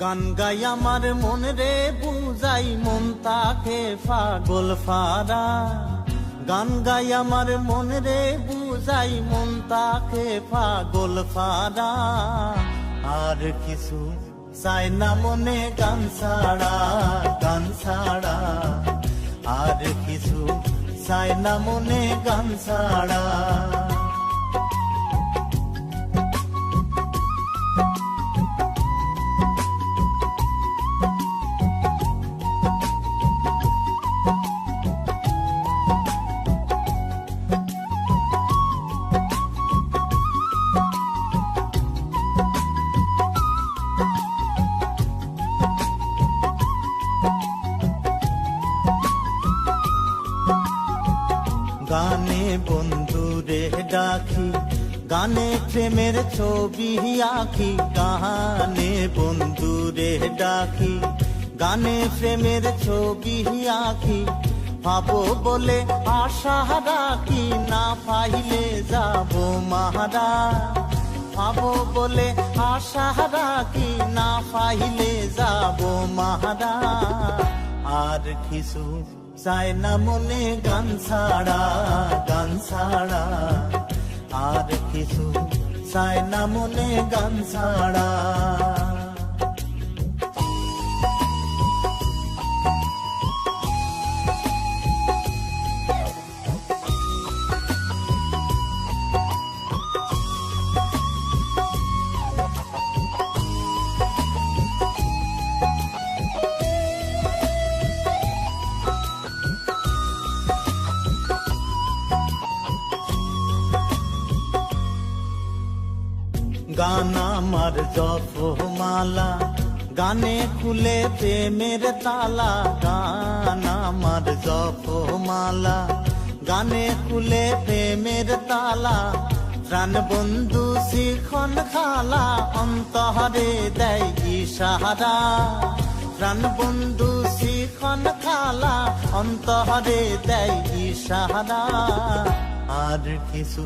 গান গাই আমার মন রে বুঝাই মন তাকে পাগল ফারা। গান গাই আমার মন রে বুঝাই মন তাকে পাগল ফারা। আর কিছু চাই না মনে গান ছাড়া, গান ছাড়া। আর কিছু চাই না মনে গান ছাড়া। গানে বন্ধুরে ডাকি, গানে প্রেমের ছবি আঁকি। গানে বন্ধুরে ডাকি, গানে প্রেমের ছবি আঁকি। পাবো বলে আশা রাখি, না পাইলে যাব মারা। পাবো বলে আশা রাখি, না পাইলে যাব মারা। আর কিছু চাই না মনে গান ছাড়া, গান ছাড়া। আর কিছু চাই না মনে গান ছাড়া। গান আমার জপমালা, গানে খুলে প্রেমের তালা। গান আমার জপমালা, গানে খুলে প্রেমের তালা। প্রাণ বন্ধু শিখন খালা, অন্তরে দেয় ইশারা। প্রাণ বন্ধু শিখন খালা, অন্তরে দেয় ইশারা। আর কিছু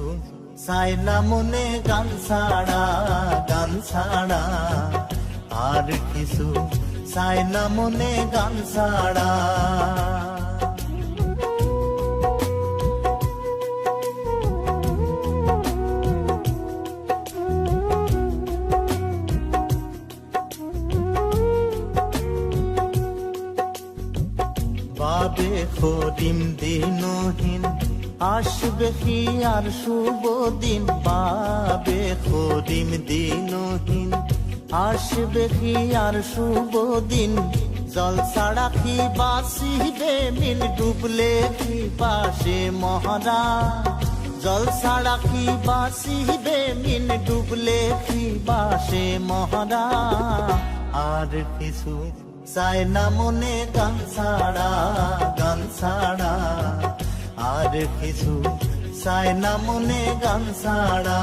চাই না মনে গান ছাড়া, গান ছাড়া। আর কিছু চাই না মনে গান ছাড়া। বাবে খরিম দিনহীন, আসবে কি আর শুভ দিন। বাবে খরিম দিনহীন, আসবে কি আর শুভ দিন। জল ছাড়া কি বাসিবে মিন, ডুবলে কি পাশে মহারা। জল ছাড়া কি বাসিবে মিন, ডুবলে কি বাসে মহারা। আর কিছু চাই না মনে গান ছাড়া, গান ছাড়া। আর কিছু চাই না মনে গান ছাড়া।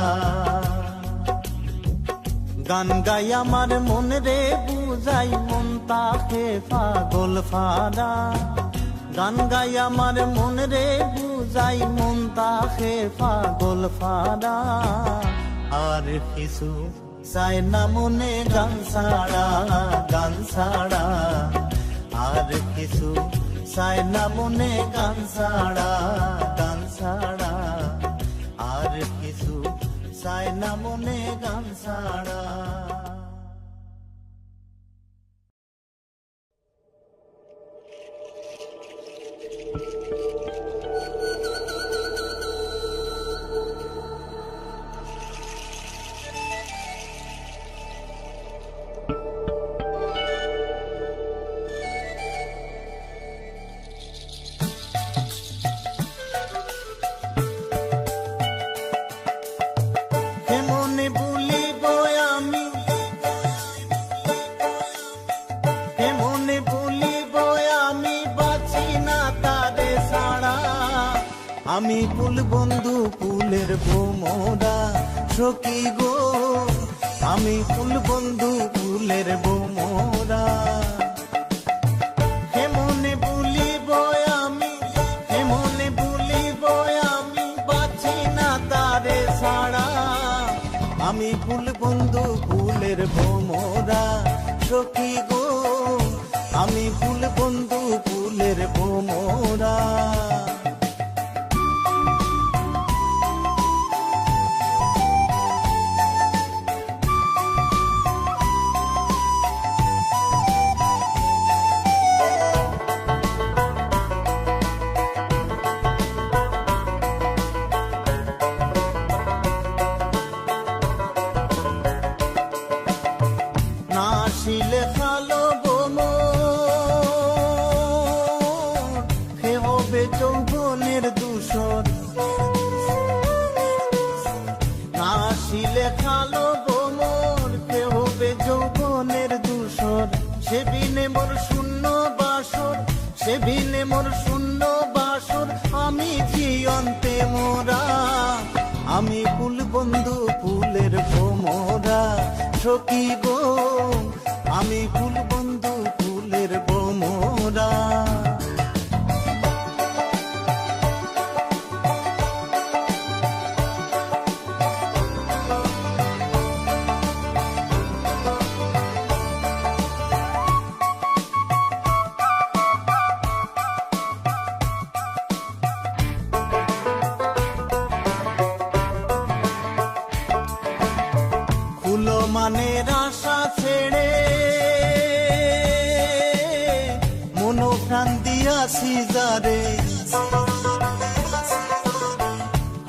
গান গাই আমার মন রে বুঝাই মন তাকে পাগল ফারা। গান গাই আমার মন রে বুঝাই মন তাকে পাগল ফারা। আর কিছু চাই না মনে গান ছাড়া, গান ছাড়া। আর কিছু চাই না মনে গান ছাড়া, গান ছাড়া। আর কিছু চাই না মনে গান ছাড়া। আমি কুল বন্ধু কুলের বোমরা সখী গো। আমি কুল বন্ধু কুলের বোমরা। হেমনে ভুলিব আমি, হেমনে ভুলিব আমি, বাঁচি না তারে ছাড়া। আমি কুল বন্ধু কুলের বোমরা সখী গো আমি ফুল বন্ধু ফুলের ভোমরা। নাশিলে খালো হে হবে যৌবনের দূষণ, নাশিলে খালো হে হবে যৌবনের দূষণ। সে বিনে মোর শূন্য বাসর, সে বিনে মোর শূন্য বাসর, আমি জিয়ন্তে মোরা। আমি ফুল বন্ধু ফুলের ভোমরা সখী গো আমি ফুল বন্ধু ফুলের ভোমরা। ফুলো মানের আশা ছেড়ে মনো প্রাণ দিয়াছি যারে,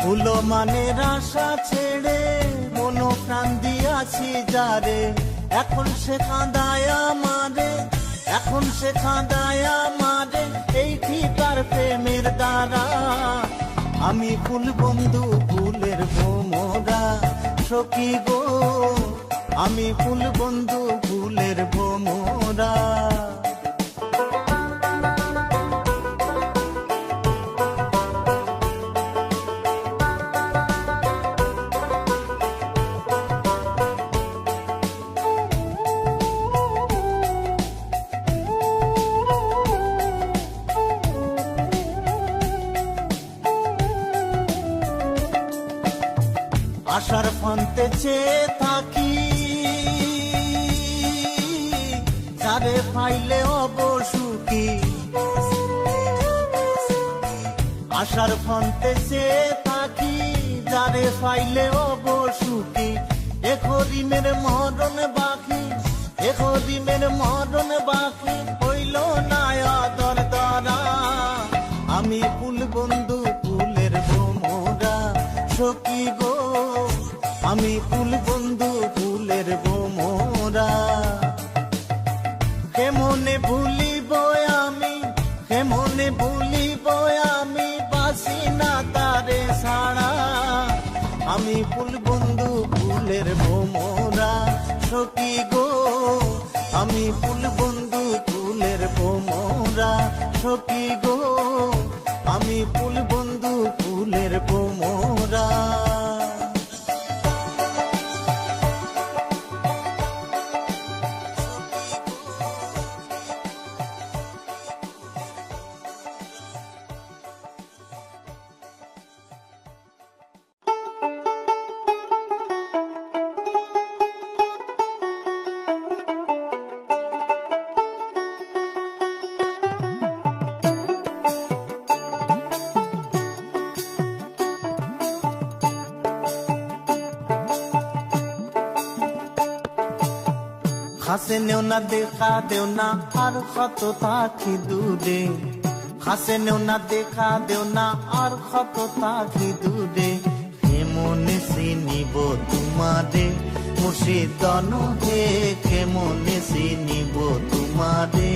ফুলো মানের আশা ছেড়ে মনো প্রাণ দিয়াছি যারে। এখন সে কাঁদায় আমারে, এখন সে কাঁদায় আমারে, এই তার প্রেমের দ্বারা। আমি ফুল বন্ধু ফুলের ভোমরা সখী গো আমি ফুল বন্ধু ফুলের ভোমরা। আশার ফান্তে চেয়ে থাকি যারে পাইলে অবসুখী, আশার ফান্তে চেয়ে থাকি যারে পাইলে অবসুখী। এখরিমের মরণ বাকি, এখরিমের মরণ বাকি, হইল না আদর দ্বারা। আমি ফুল বন্ধু ফুলের ভোমরা সখী গো আমি ফুল বন্ধু ফুলের ভোমরা। কেমনে ভুলিব আমি, কেমনে ভুলিব আমি, বাসি না তারে ছাড়া। আমি ফুল বন্ধু ফুলের ভোমরা সখী গো আমি ফুল বন্ধু ফুলের ভোমরা সখী গো আমি ফুল বন্ধু ফুলের ভোমরা। হাসে নেও না দেখা দেও না আর কত থাকি দূরে, হাসে নেও না দেখা দেও না আর কত থাকি দূরে। কেমনে চিনিব তোমারে মুর্শিদন হে, কেমনে চিনিব তোমারে।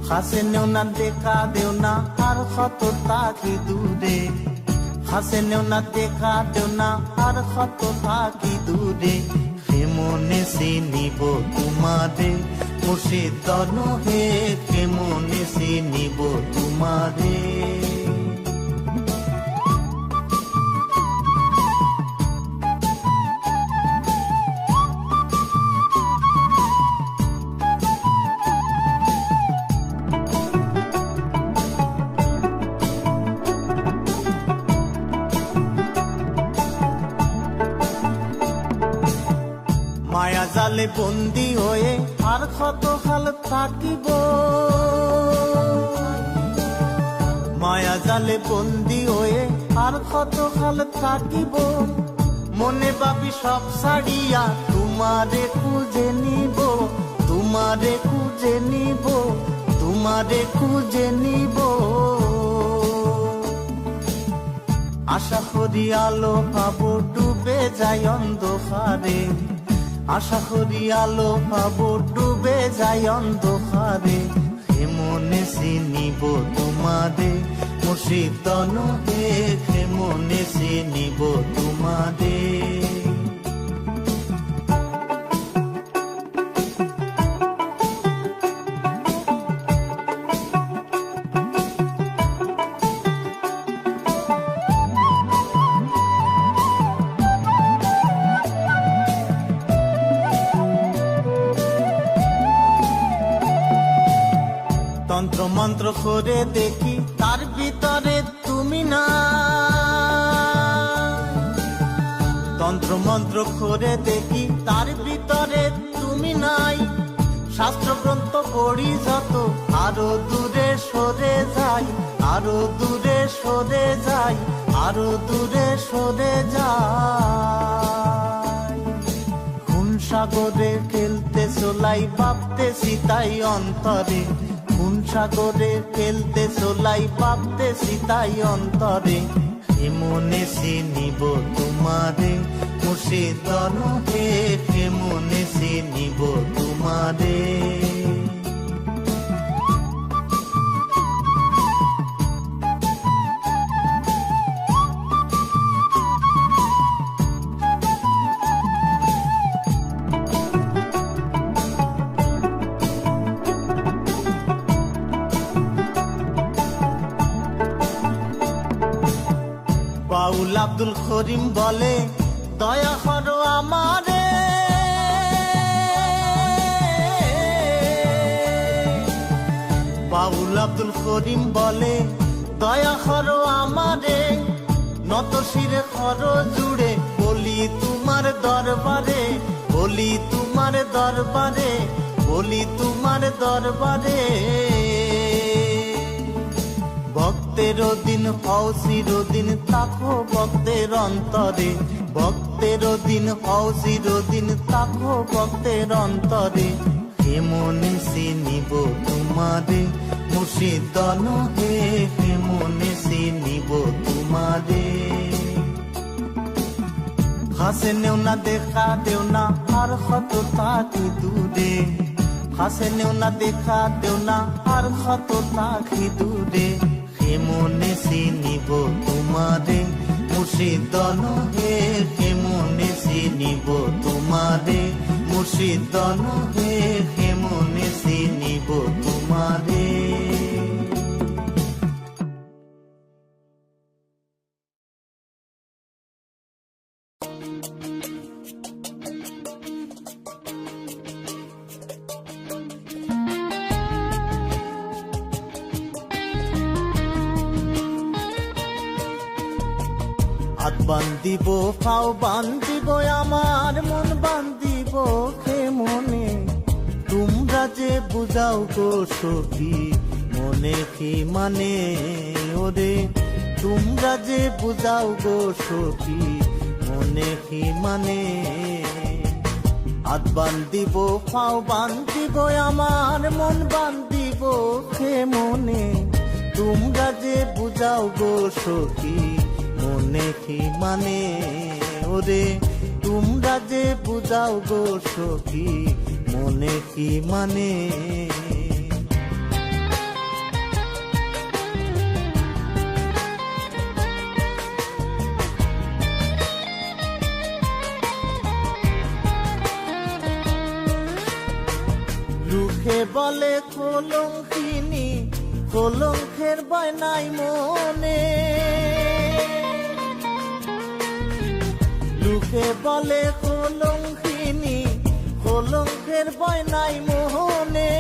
হাসে নেও না দেখা দেও না আর কত থাকি দূরে, হাসে নেও না দেখা দেও না আর কত থাকি দূরে। কেমনে চিনিব তোমারে মুর্শিদন হে, কেমনে চিনিব তোমারে। মায়া জালে বন্দী হয়ে আর কত কাল থাকিব, মায়া জালে বন্দী হয়ে আর কত কাল থাকিব, মনে ভাবি সব ছাড়িয়া তোমারে খুঁজে নিব, তোমারে খুঁজে নিব, তোমারে খুঁজে নিব। আশা করি আলো পাবো ডুবে যায় অন্ধকারে, আশা করি আলো পাবো ডুবে যায় অন্ধকারে, হে মনে চিনিব তোমারে মুর্শিদ তনু হে, হে মনে চিনিব তোমারে। তন্ত্র মন্ত্র করে দেখি তার ভিতরে তুমি না, তন্ত্র মন্ত্র করে দেখি তার ভিতরে তুমি নাই, শাস্ত্র গ্রন্থ পড়ি যত আরো দূরে সরে যাই, আরো দূরে সরে যাই, আরো দূরে সরে যাই। কোন সাগরে খেলতে চলাই ভাবতেছি তাই অন্তরে, কোন সাগরে খেলতে চলাই ভাবতেছি তাই অন্তরে, হে মনে চিনিব তোমারে মুর্শিদ তনু হে, হে মনে চিনিব তোমারে। বাউল আব্দুল করিম বলে দয়া করো আমারে, বাউল আব্দুল করিম বলে দয়া করো আমারে, নত শিরে করো জুড়ে বলি তোমার দরবারে, বলি তোমার দরবারে, বলি তোমার দরবারে। ভক্তের দিন হও চিরদিন তাকো ভক্তের অন্তরে, ভক্তের দিন হও চিরদিন তাকো ভক্তের অন্তরে, হে মনে চিনিব তোমারে মুর্শিদ তনু হে, হে মনে চিনিব তোমারে। হাসে নেও না দেখা দেও না আর কত থাকি দূরে, হাসে নেও না দেখা দেও না আর কত থাকি দূরে, হে মনে চিনিব তোমারে মুর্শিদ তনু হে, হে মনে চিনিব তোমারে মুর্শিদ তনু হে, হে মনে চিনিব তোমারে। হাত বান্ধিব পাও বান্ধিব আমার মন বান্ধিব কে মনে, তোমরা যে বুঝাও গো সখী মনে কি মানে, ওরে তোমরা যে বুঝাও গো সখী মনে কি মানে। হাত বান্ধিব পাও বান্ধিব আমার মন বান্ধিব কে মনে, তোমরা যে বুঝাও গো সখী মনে কি মানে, ওরে তোমরা যে বুঝাও গো সখী মনে কি মানে। লোকে বলে কলঙ্কিনী, কলঙ্কের ভয় নাই মনে, লোকে বলে কলঙ্কিনী, কলঙ্কের ভয় নাই মোহনে,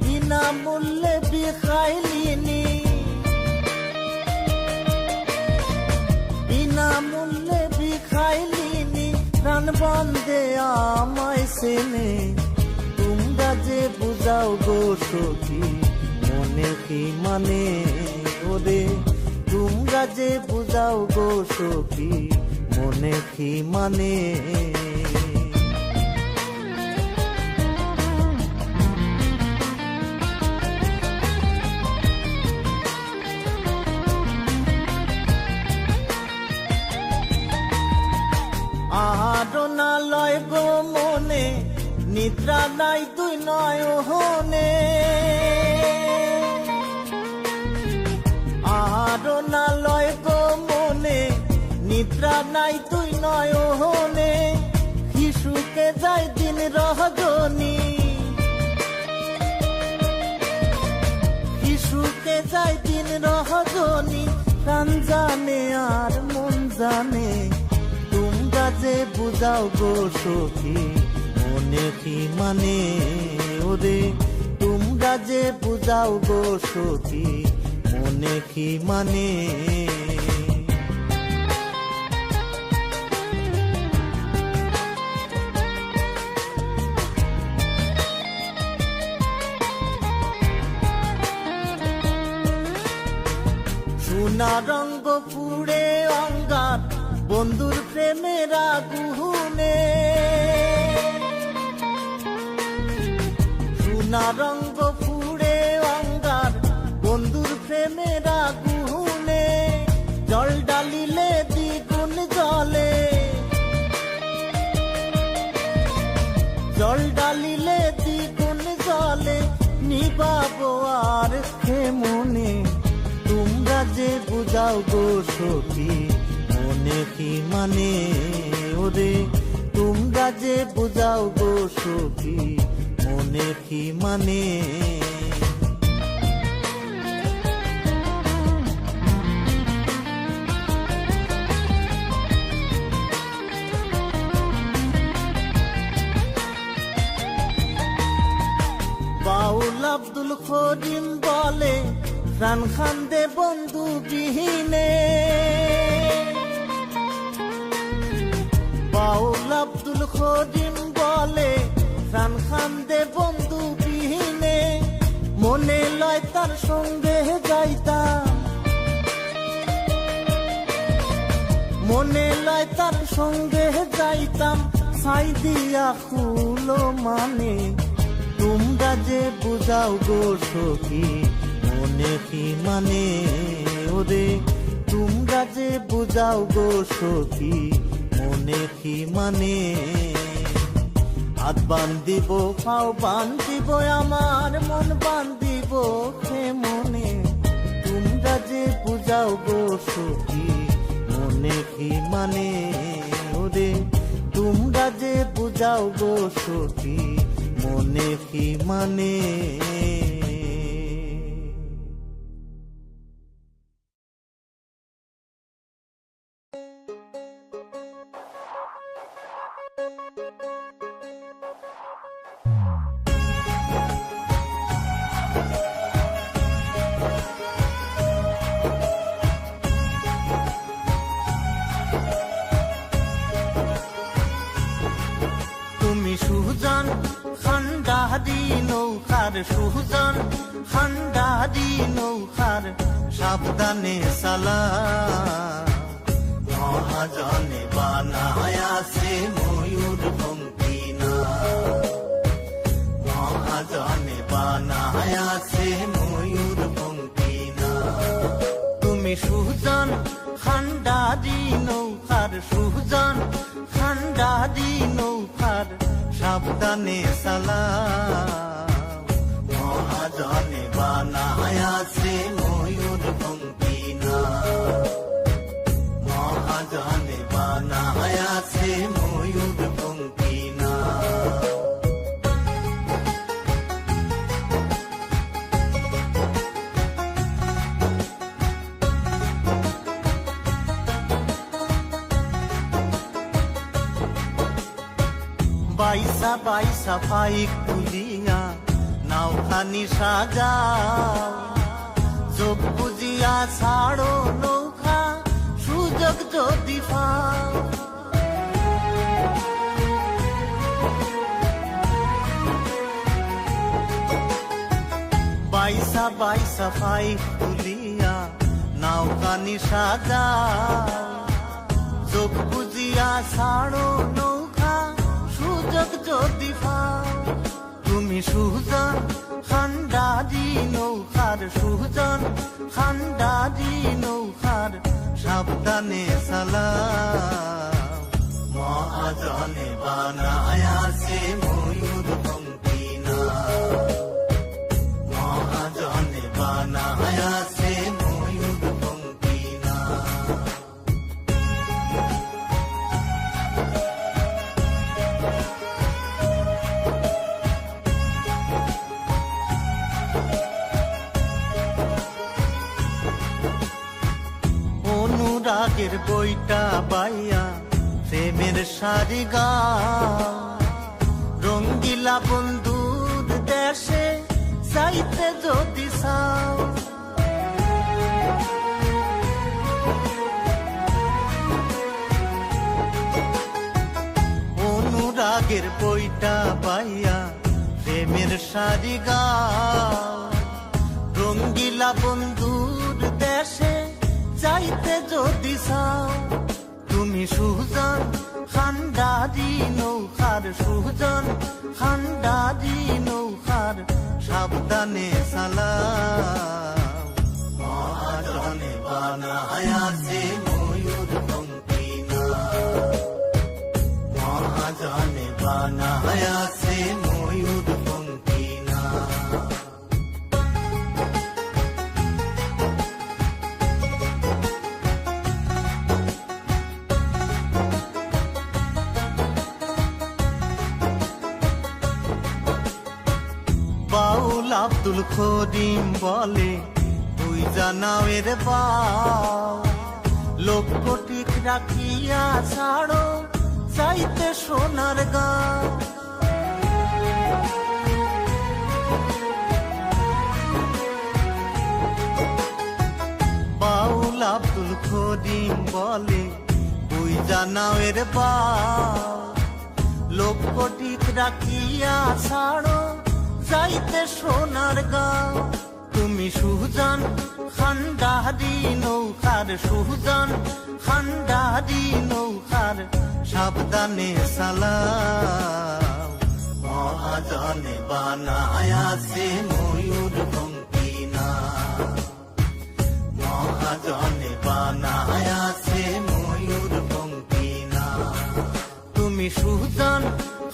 বিনা মূল্যে বিখাইলিনি, বিনা মূল্যে বিখাইলিনি, প্রাণ কান্দে আমায় সেনে, তোমরা যে বুঝাও গো সখী মনে কি মানে, ওরে তোমরা যে বুঝাও গো সখী মনে কি মানে। আরনা লয় গো মনে, নিদ্রা নাই তুই নয়নে, আরনা লয় গো মনে, নিদ্রা নাই তুই নয়নে, শিশুকে যায় দিন রজনী, শিশুকে যায় দিন রজনী, প্রাণ জানে আর মন জানে, তোমরা যে বুঝাও গো সখী মনে কি মানে, ওরে তোমরা যে বুঝাও গো সখী মনে কি মানে। সোনা রঙ্গ পুড়ে অঙ্গার বন্ধুর প্রেমের আগুনে, সোনা রঙ্গ পুড়ে অঙ্গার বন্ধুর প্রেমের আগুনে, জল ডালিলে দ্বিগুণ জলে, জল ডালিলে দ্বিগুণ জলে, নিবাবো আর কেমনে, তোমরা যে বুঝাও গো সখী মনে কি মানে, ওরে তোমরা যে বুঝাও গো সখী মনে কি মানে। বাউল আব্দুল করিম বলে প্রাণ খান্দে বন্ধু বিহীনে, বাউল আব্দুল করিম বলে প্রাণ খান্দে বন্ধু বিহীনে, মনে লয় তার সঙ্গে যাইতাম, মনে লয় তার সঙ্গে যাইতাম, ছাই দিয়া খুলো মানে, তোমরা যে বুঝাও গো সখী মনে কি মানে, ওরে তোমরা যে বুঝাও গো সখী মনে কি মানে। হাত বান্ধিব পাও বান্ধিব আমার মন বান্ধিব কে মনে, তোমরা যে বুঝাও গো সখী মনে কি মানে, ওরে তোমরা যে বুঝাও গো সখী মনে কি মানে। তুমি সুজন খান্ডারি নৌকার, সুজন খান্ডারি নৌকার, সাবধানে চালা, মহাজনে বানায় আছে ময়ূর পঙ্খী না, মহাজনে বানায় আছে ময়ূর পঙ্খী না। তুমি সুজন খান্ডারি নৌকার, সুজন খান্ডারি নৌকার, সাবধানে চালা, মহাজনে বানায় আছে ময়ূর পঙ্খী না, মহাজনে বানায় আছে ময়ূর পঙ্খী না। বাইসা বাইসা পাইক তুলিয়া নাওখানি সাজাও, যোগ বুঝিয়া ছাড়ো নৌকা সুযোগ যদি পাও, বাইসা বাইসা ফাই তুলিয়া নৌকা নিশা যাও, চোখ বুজিয়া ছাড়ো নৌকা সুযোগ যদি পাও। তুমি সুজন খান্ডারি নৌকার, সুজন খান্ডারি নৌকার, সাবধানে চালাও। মহাজনে বানায়াছে ময়ূর পঙ্খী নাও, মহাজনে বানায়াছে ময়ূর পঙ্খী নাও। অনুরাগের বইটা বাইয়া প্রেমের সারি গাও, রঙ্গিলা বন্ধুর দেশে যাইতে যদি চাও। অনুরাগের বইটা বাইয়া প্রেমের সারি গাও, রঙ্গিলা বন্ধুর দেশে যাইতে যদি চাও। তুমি সুজন খান্ডারি নৌকার, সুজন খান্ডারি নৌকার, সাবধানে চালাও। মহাজনে বানায়াছে ময়ূর পঙ্খী নাও, মহাজনে বানায়াছে ময়ূর পঙ্খী নাও। বাউল আব্দুল করিম বলে তুই জানাওয়ের বাও, লক্ষ্য ঠিক রাখিয়া ছাড়ো চাইতে সোনার গাঁও। বাউল আব্দুল করিম বলে তুই জানাওয়ের বাও, লক্ষ্য ঠিক রাখিয়া ছাড়ো যাইতে সোনার গাঁও। তুমি সুজন খান্ডারি নৌকার, সুজন খান্ডারি নৌকার, সাবধানে চালাও। মহাজনে বানায়াছে ময়ূর পঙ্খী নাও, মহাজনে বানায়াছে ময়ূর পঙ্খী নাও। তুমি সুজন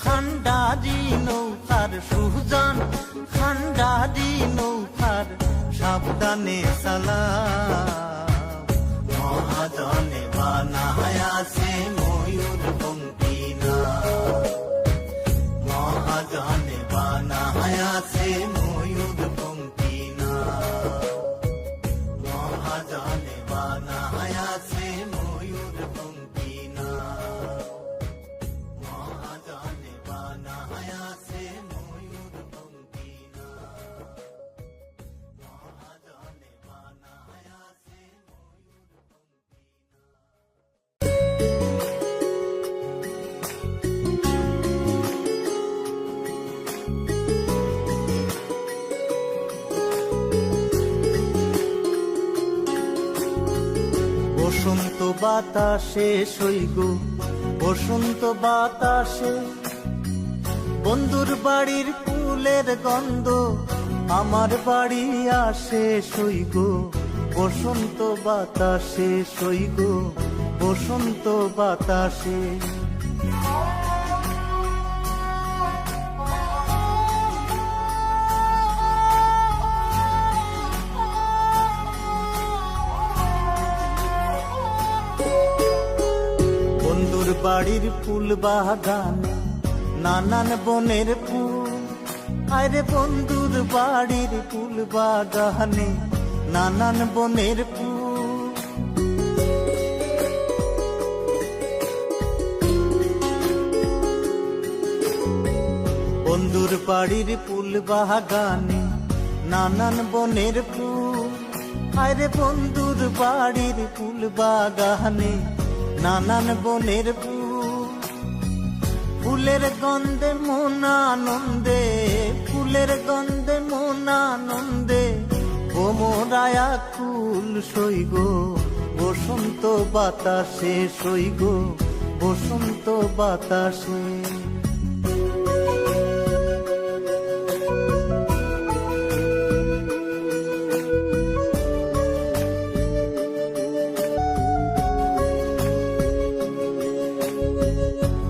খান্ডারি নৌকার, সুজন খান্ডারি নৌকার, সাবধানে চালাও। মহাজনে বানায়াছে ময়ূর পঙ্খী নাও, মহাজনে বানায়াছে ময়ূর পঙ্খী নাও, মহাজনে বানায়াছে ময়ূর পঙ্খী নাও, মহাজনে বানায়াছে ময়ূর পঙ্খী নাও, মহাজনে বানায়াছে ময়ূর পঙ্খী। বসন্ত বাতাসে সইগো, বসন্ত বাতাসে বন্ধুর বাড়ির ফুলের গন্ধ আমার বাড়ি আসে সইগো। বসন্ত বাতাসে সইগো, বসন্ত বাতাসে। বন্ধুর বাড়ির ফুল বাগানে নানান বনের ফুল, আরে বন্ধুর বাড়ির ফুল বাগানে নানান বনের ফুল। বন্ধুর বাড়ির ফুল বাগানে নানান বনের ফুল, আরে বন্ধুর বাড়ির ফুল বাগানে নানান বনের ফুল। ফুলের গন্ধে মন আনন্দে, ফুলের গন্ধে মন আনন্দে সই গো বসন্ত বাতাসে, সই গো বসন্ত বাতাসে।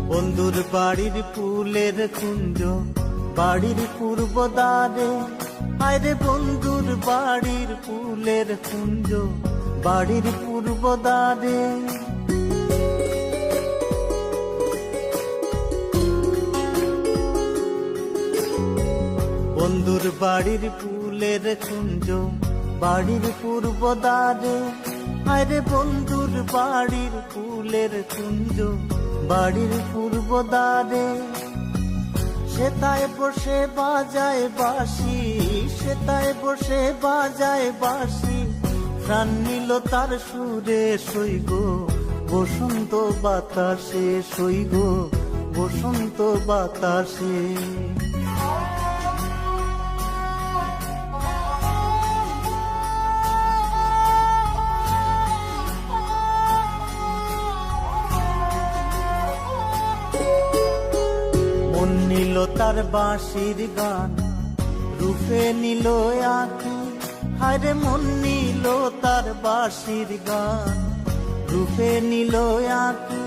বন্ধুর বাড়ির ফুলের কুঞ্জ, বাড়ির পূর্ব দ্বারে, আরে বন্ধুর বাড়ির ফুলের কুঞ্জ, বাড়ির পূর্ব দ্বারে। বন্ধুর বাড়ির ফুলের কুঞ্জ, বাড়ির পূর্ব দ্বারে, আরে বন্ধুর বাড়ির ফুলের কুঞ্জ, বাড়ির পূর্ব দ্বারে। সেতায় বসে বাজায় বাঁশি, সেতায় বসে বাজায় বাঁশি, প্রাণ নিল তার সুরে, সই গো বসন্ত বাতাসে, সই গো বসন্ত বাতাসে। মন নিল তার বাঁশির গান, রূপে নিল আঁকি, হায়রে মন নিল তার বাঁশির গান, রূপে নিল আঁকি।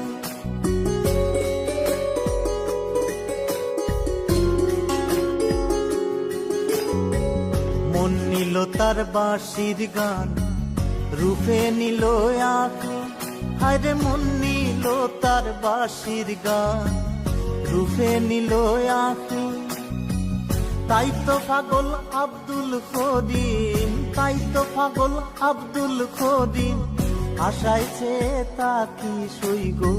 মন নিল তার বাঁশির গান, রূপে নিল আঁকি, হায়রে মন নিল তার বাঁশির গান, রূপে নিল আঁকি। তাই তো পাগল আব্দুল করিম, তাই তো পাগল আব্দুল করিম, আশাইছে তাকি, সই গো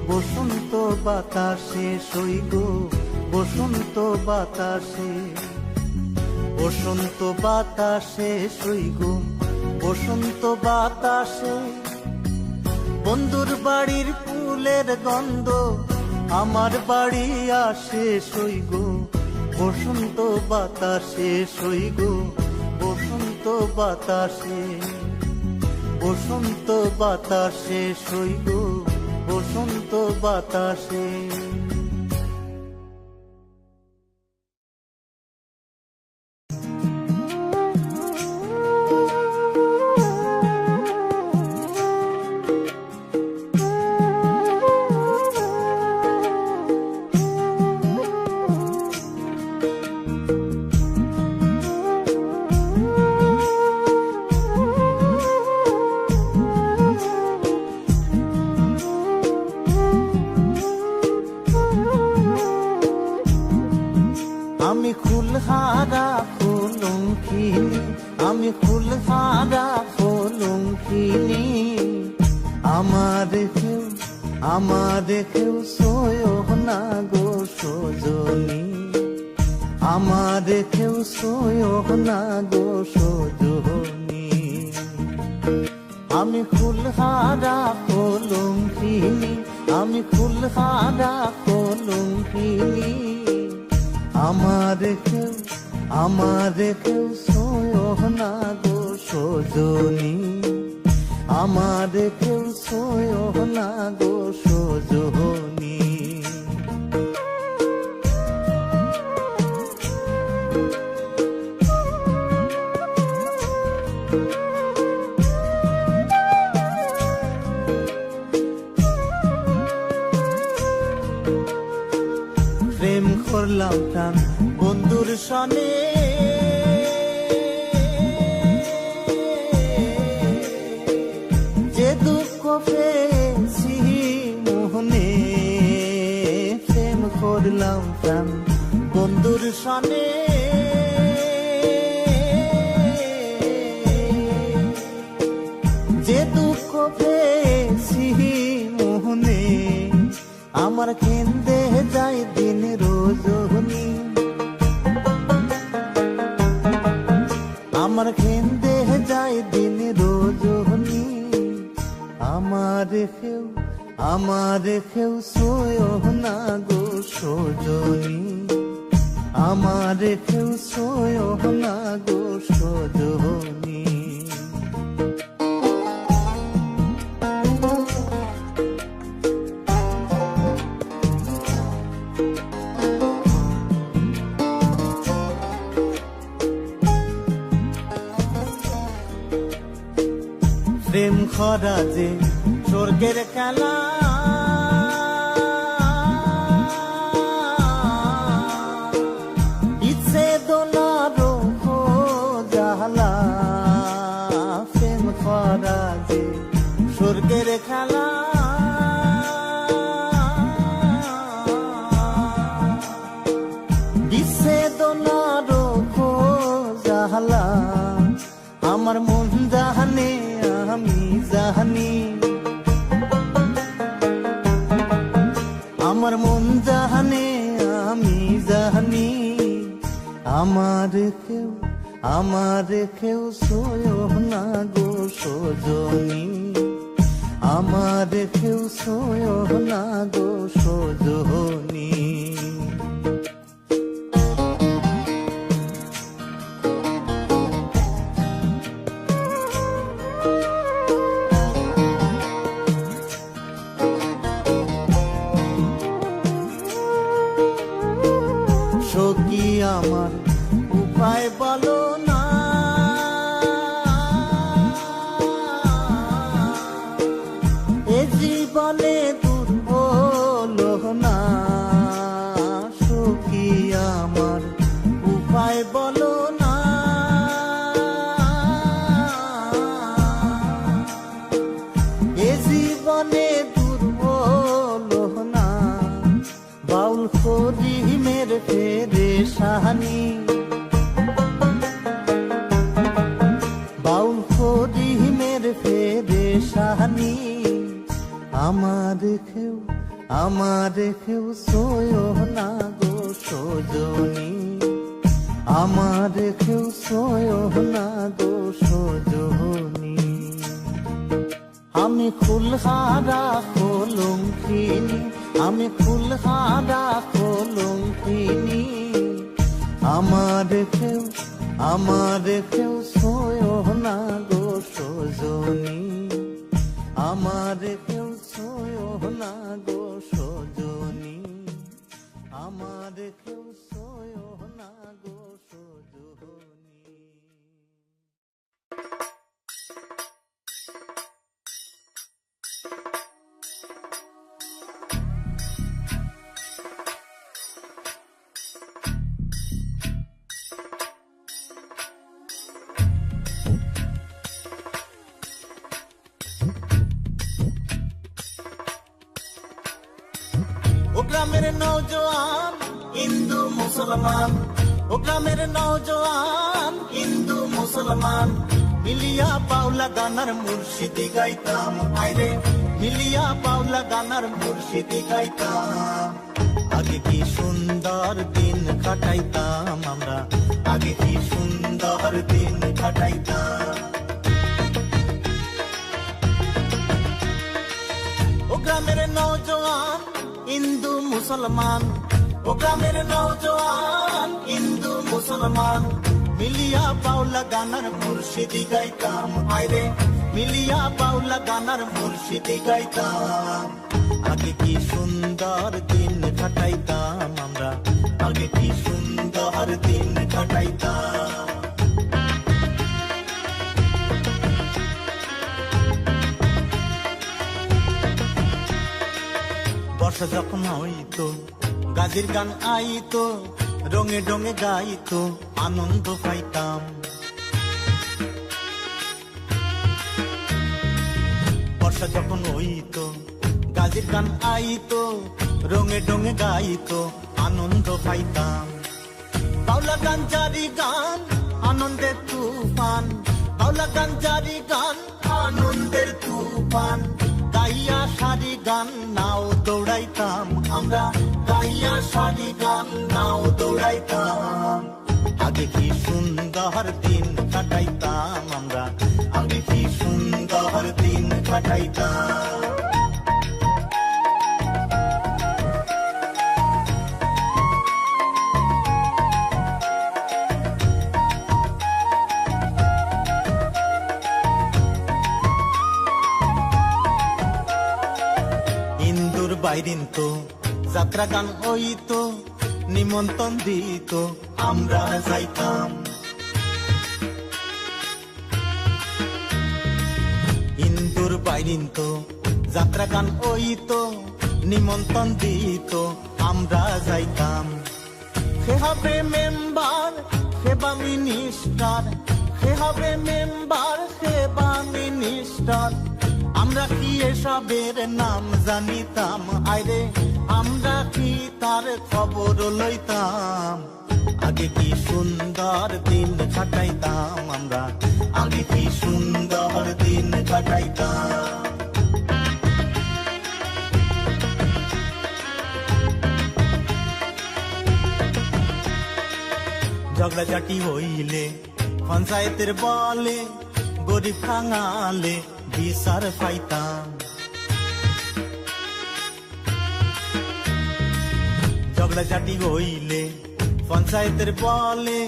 বসন্ত বাতাসে, সই গো বসন্ত বাতাসে। বসন্ত বাতাসে, সই গো বসন্ত বাতাসে। বন্ধুর বাড়ির ফুলের গন্ধ আমার বাড়ি আসে, সই গো বসন্ত বাতাসে, সই গো বসন্ত বাতাসে। বসন্ত বাতাসে, সই গো বসন্ত বাতাসে। আমি ফুলহারা কলঙ্কিনী, আমি ফুলহারা কলঙ্কিনী, আমার কেউ সয়ো না গো সজনী, আমার কেউ সয়ো না গো সজনী। আমি ফুলহারা কলঙ্কিনী, আমি ফুলহারা কলঙ্কিনী, আমার কেউ সয়ো না গো সজনী, আমার কেউ সয়ো না গো সজনী। প্রেম করলাম প্রাণ বন্ধুর সনে, যে দুঃখ পেয়েছি মোহনে। প্রেম করলাম প্রাণ বন্ধুর সনে, যে দুঃখ পেয়েছি মোহনে। আমার কেন্দে যায় দিন রজনী, আমার কেন্দে যায় দিন রজনী। আমার কেউ সয়ো না গো সজনী, আমার কেউ সয়ো না গো সজনী। প্রেম খরা যে স্বর্গের খেলা, ইচ্ছে দোলারো জালা। প্রেম খরা যে স্বর্গের খেলা, ইচ্ছে দোলারো জালা। আমার মন জাহানে আমি জাহানি, আমার মন জাহানে আমি জাহানি। আমার কেউ সয় না গো সজনী, আমার কেউ সয় না গো সজনী। সখী আমার উপায় বলো না, এ জীবনে দূর হলো না। সখী আমার উপায় বলো না, এ জীবনে দূর হলো না। বাউল ফরিমের পেরেশানি, বাউল ফরিমের পেরেশানি। আমার কেউ সয় না গো সজনী, আমার কেউ সয় না গো সজনী। আমি ফুলহারা কলঙ্কিনী, আমি ফুলহারা কলঙ্কিনী। আমার কেউ সয় না গো সজনী, আমার কেউ সয় না গো সজনী, আমার কেউ সয় না গো সজনী। ও গ্রামের নওজোয়ান হিন্দু মুসলমান, ও গ্রামের নওজোয়ান হিন্দু মুসলমান। মিলিয়া পাওলা গানার মুর্শিদি গাইতাম, আইরে মিলিয়া পাওলা গানার মুর্শিদি গাইতাম। আগে কি সুন্দর দিন কাটাইতাম আমরা, আগে কি সুন্দর দিন কাটাইতাম। ও গ্রামের নওজোয়ান হিন্দু মুসলমান, ও গ্রামের নওজোয়ান হিন্দু মুসলমান। মিলিয়া পাওলা গানার মুর্শিদি গাইতাম, আইরে মিলিয়া পাওলা গানার মুর্শিদি গাইতাম। আগে কি সুন্দর দিন কাটাইতাম আমরা, আগে কি সুন্দর দিন কাটাইতাম। বর্ষা যখন হইতো গাজির গান আইতো, রঙে রঙে গাইতো আনন্দ পাইতাম। বর্ষা যখন হইতো গাজির গান আইতো, রঙে রঙে গাইতো আনন্দ পাইতাম। বাউলা গান জারি গান আনন্দের তুফান, বাউলা গান জারি গান আনন্দের তুফান। গাইয়া সারি গান নাও দৌড়াইতাম আমরা, গাইয়া সারি গান নাও দৌড়াইতাম। আগে কি সুন্দর দিন কাটাইতাম আমরা, আগে কি সুন্দর দিন কাটাইতাম। বাইরিন তো যাত্রা গান হইতো, নিমন্ত্রণ দিত আমরা যাইতাম। বাইরিন তো যাত্রা গান ওই তো নিমন্ত্রণ দিত আমরা যাইতাম। সে হবে মেম্বার সেবা মিনিস্টার, সে হবে মেম্বার সেবা মিনিস্টার, আমরা কি এসবের নাম জানিতাম? আইরে আমরা কি তার খবর লইতাম? আগে কি সুন্দর দিন কাটাইতাম আমরা, আগে কি সুন্দর দিন কাটাইতাম। ঝগড়াঝাটি হইলে পঞ্চায়েতের বলে গরিব খাঙালে বিচার পাইতাম। ঝগড়াঝাটি হইলে পঞ্চায়েতের বলে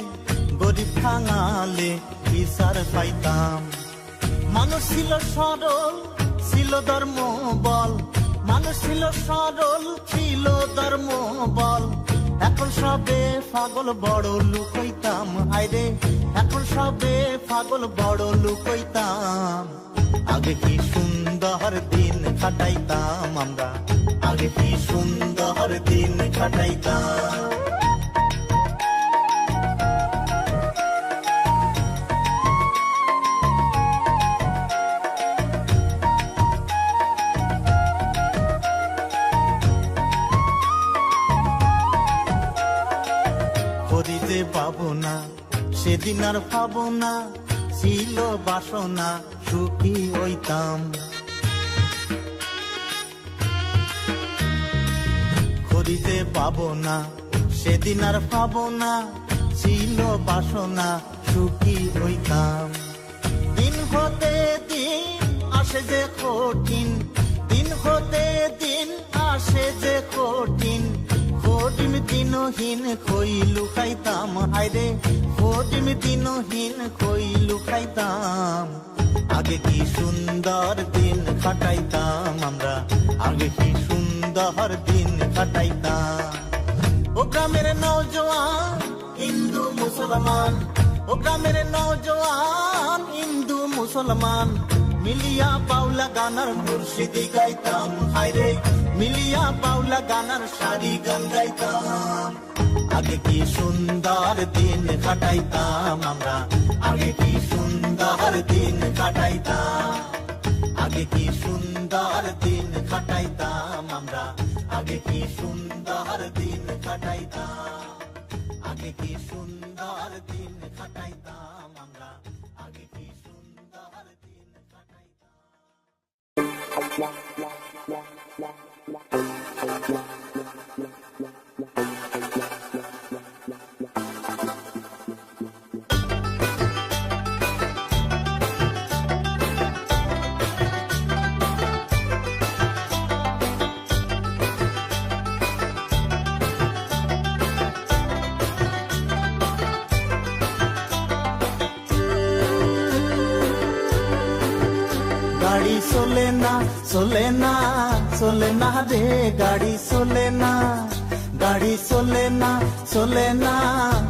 গরিব খাঙালে বিচার পাইতাম। মানুষ ছিল সরল ছিল ধর্ম বল, মানুষ ছিল সরল ছিল ধর্ম বল, এখন সবে পাগল বড় লোক হইতাম। আইরে এখন সবে পাগল বড় লোক হইতাম। আগে কি সুন্দর দিন কাটাইতাম আমরা, আগে কি সুন্দর দিন কাটাইতাম। যে পাবো না সেদিন আর পাবো না, ছিল বাসনা সুখী হইতাম। খরিদে পাবো না সেদিন আর পাবো না, ছিল বাসনা সুখী হইতাম। দিন হতে দিন আসে যে কঠিন, দিন হতে দিন আসে যে কঠিন, কঠিন দিনহীন কই লুকাইতাম। হায়রে কঠিন দিনহীন কই লুকাইতাম। আগে কি সুন্দর দিন কাটাইতাম আমরা, আগে কি সুন্দর দিন কাটাইতাম। ও গ্রামের নওজোয়ান হিন্দু মুসলমান, ও গ্রামের নওজোয়ান হিন্দু মুসলমান, মিলিয়া বাউলা গানার মুর্শিদি গাইতাম। হায়রে মিলিয়া বাউলা গানার সারি গান গাইতাম। আগে কি সুন্দর দিন কাটাইতাম আমরা, আগে কি সুন্দর দিন কাটাইতাম। আগে কি সুন্দর দিন কাটাইতাম আমরা, আগে কি সুন্দর দিন কাটাইতাম। আগে কি সুন্দর দিন কাটাইতাম আমরা, আগে কি সুন্দর দিন কাটাইতাম। গাড়ি চলে না চলে না চলে না রে, গাড়ি চলে না, গাড়ি চলে না চলে না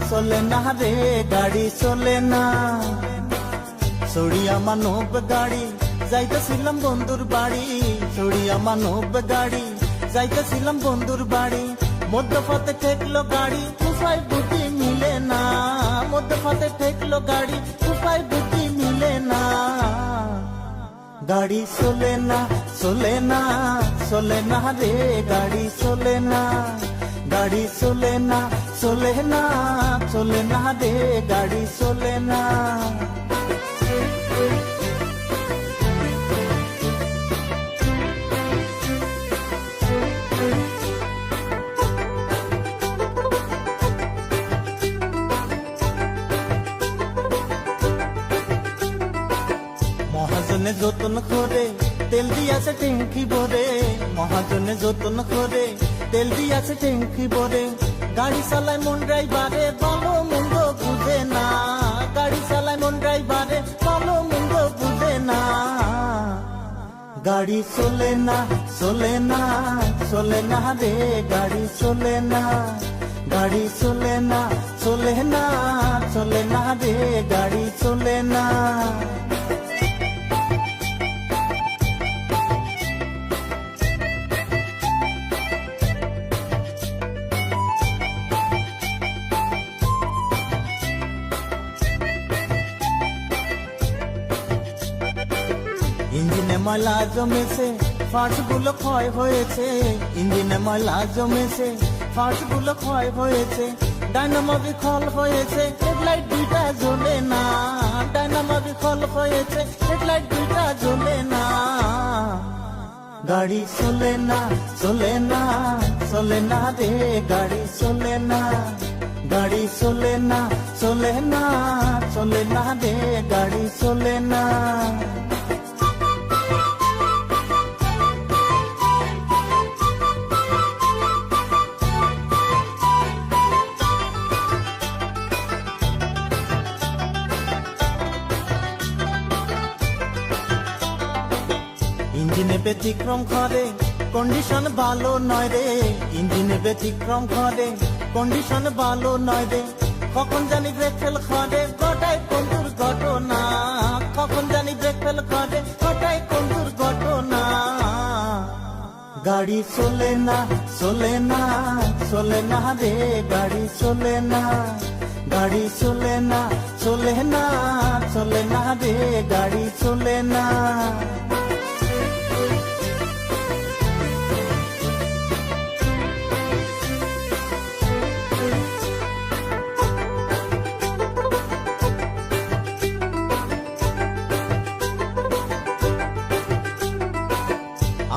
চলে না রে, গাড়ি চলে না। চড়িয়া মানব গাড়ি যাইতেছিলাম বন্ধুর বাড়ি, চড়িয়া মানব গাড়ি যাইতেছিলাম বন্ধুর বাড়ি, মধ্যপথে ঠেকলো গাড়ি উপায় বুদ্ধি মিলে না, মধ্যপথে ঠেকলো গাড়ি উপায় বুদ্ধি মিলে না। গাড়ি চলে না চলে না চলে না রে, গাড়ি চলে না, গাড়ি চলে না চলে না চলে না রে, গাড়ি চলে না। মহাজনে যতন করে তেল দিয়াছে ট্যাঙ্কি ভরে, মহাজনে যতন করে তেল দিয়াছে ট্যাঙ্কি ভরে, গাড়ি চালায় মন ড্রাইভারে ভালো মন্দ বুঝে না, গাড়ি চালায় মন ড্রাইভারে ভালো মন্দ বুঝে না। গাড়ি চলে না চলে না চলে না রে, গাড়ি চলে না, গাড়ি চলে না চলে না চলে না রে, গাড়ি চলে না। ইঞ্জিনে ময়লা জমেছে, ফার্সগুলো ক্ষয় হয়েছে, ইঞ্জিনে ময়লা জমেছে, ফার্সগুলো ক্ষয় হয়েছে, ডায়নামো বিকল হয়েছে, হেডলাইট দুইটা জ্বলে না, ডায়নামো বিকল হয়েছে, হেডলাইট দুইটা জ্বলে না। গাড়ি চলে না, চলে না, চলে না রে, গাড়ি চলে না, গাড়ি চলে না, চলে না, চলে না রে, গাড়ি চলে না। ইঞ্জিনে ব্যতিক্রম করে, কন্ডিশন ভালো নয় রে, ইঞ্জিনে ব্যতিক্রম করে, কন্ডিশন ভালো নয় রে, কখন জানি ব্রেক ফেল করে, ঘটায় কোন দুর্ঘটনা, কখন জানি ব্রেক ফেল করে, ঘটায় কোন দুর্ঘটনা। গাড়ি চলে না, চলে না, চলে না রে, গাড়ি চলে না, গাড়ি চলে না, চলে না, চলে না রে, গাড়ি চলে না।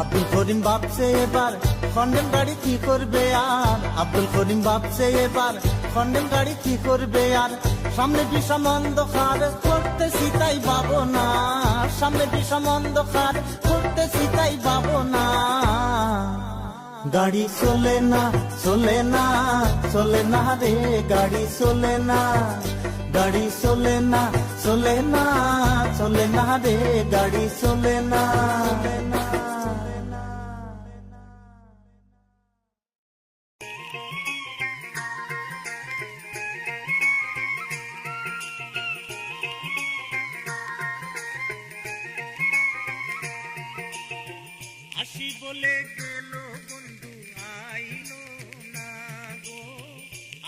আব্দুল করিম ভাবছে এবার খন্ডেম গাড়ি কি করবে আর, আব্দুল করিম ভাবছে এবার খন্ডেম গাড়ি কি করবে আর, সামনে বিষম অন্ধকার করতেছি তাই ভাবনা, সামনে বিষম অন্ধকার করতেছি তাই ভাবনা। গাড়ি চলে না, চলে না, চলে না রে, গাড়ি চলে না, গাড়ি চলে না, চলে না, চলে না রে, গাড়ি চলে না। আসি বলে গেল বন্ধু আইলো না গো,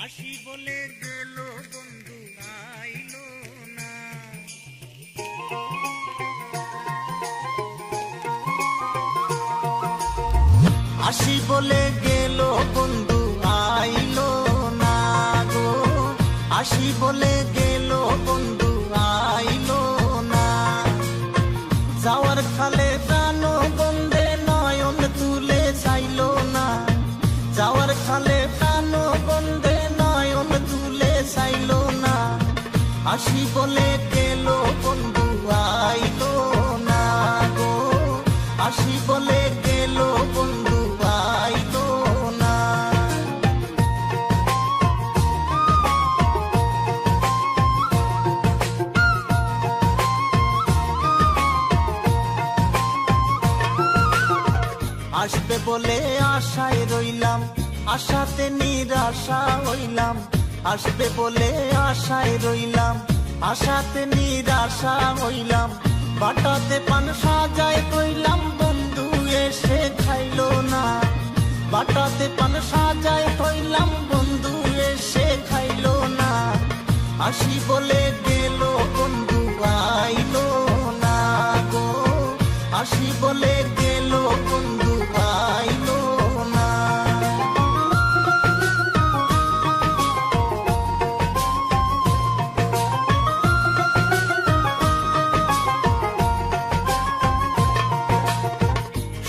আসি বলে গেল বন্ধু আইলো না। আসি বলে গেল বন্ধু আইলো না গো, আসি বলে গেল বন্ধু আইলো না। যাওয়ার খালে প্রাণ বন্ধে নয়ন তুলে চাইলো না, যাওয়ার খালে প্রাণ বন্ধে নয়ন তুলে চাইলো না। আসি বলে গেল বন্ধু আইলো না গো, আসি বলে গেল বন্ধু আইলো না। আসবে বলে আশায় রইলাম, আশাতে নিরাশা হইলাম, আসবে বলে আশায় রইলাম, আশাতে নিরাশা হইলাম। বাটাতে পান সাজায় কইলাম বন্ধু এসে খাইলো না, বাটাতে পান সাজায় কইলাম বন্ধু এসে খাইলো না। আসি বলে গেল বন্ধু আইলো না গো, আসি বলে গেল বন্ধু আইলো না।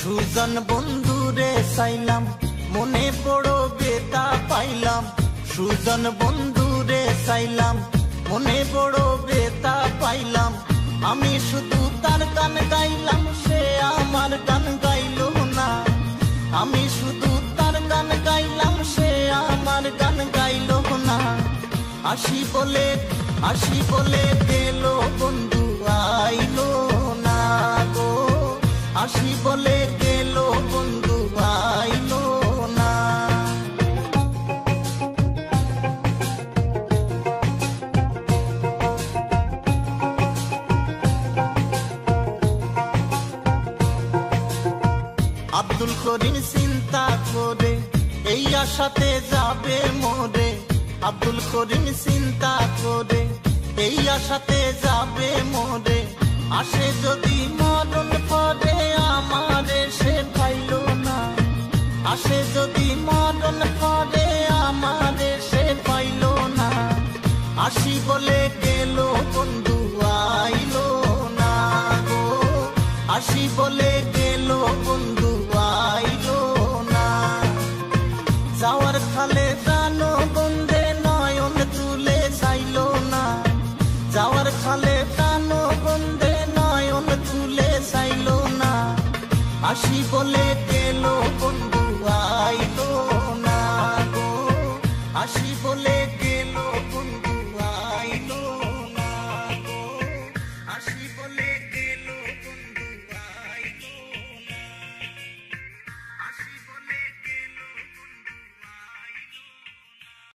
সুজন বন্ধুরে চাইলাম, মনে বড় বেতা পাইলাম, সুজন বন্ধুরে চাইলাম, মনে বড় বেতা পাইলাম। আমি শুধু তার গান গাইলাম, সে আমার গান গাইলো না, আমি শুধু তার গান গাইলাম, সে আমার গান গাইলো না। আসি বলে গেল বন্ধু আইলো না গো, আসি বলে গেল বন্ধু আইলো না। আব্দুল করিম চিন্তা করে এই আশাতে যাবে মোরে, আব্দুল করিম চিন্তা করে এই আশাতে যাবে মোরে। আসে যদি মরণ পরে আমারে সে পাইল না, আসে যদি মরণ পরে আমারে সে পাইল না, আসি বলে গেল বন্ধু আইল না গো, আসি বলে গেল বন্ধু আইল না। যাওয়ার খালে প্রাণো বন্ধে নয়ন তুলে চাইল না, যাওয়ার খালে প্রাণো বন্ধে নয়ন তুলে চাইল না, আসি বলে গেল বন্ধু আইল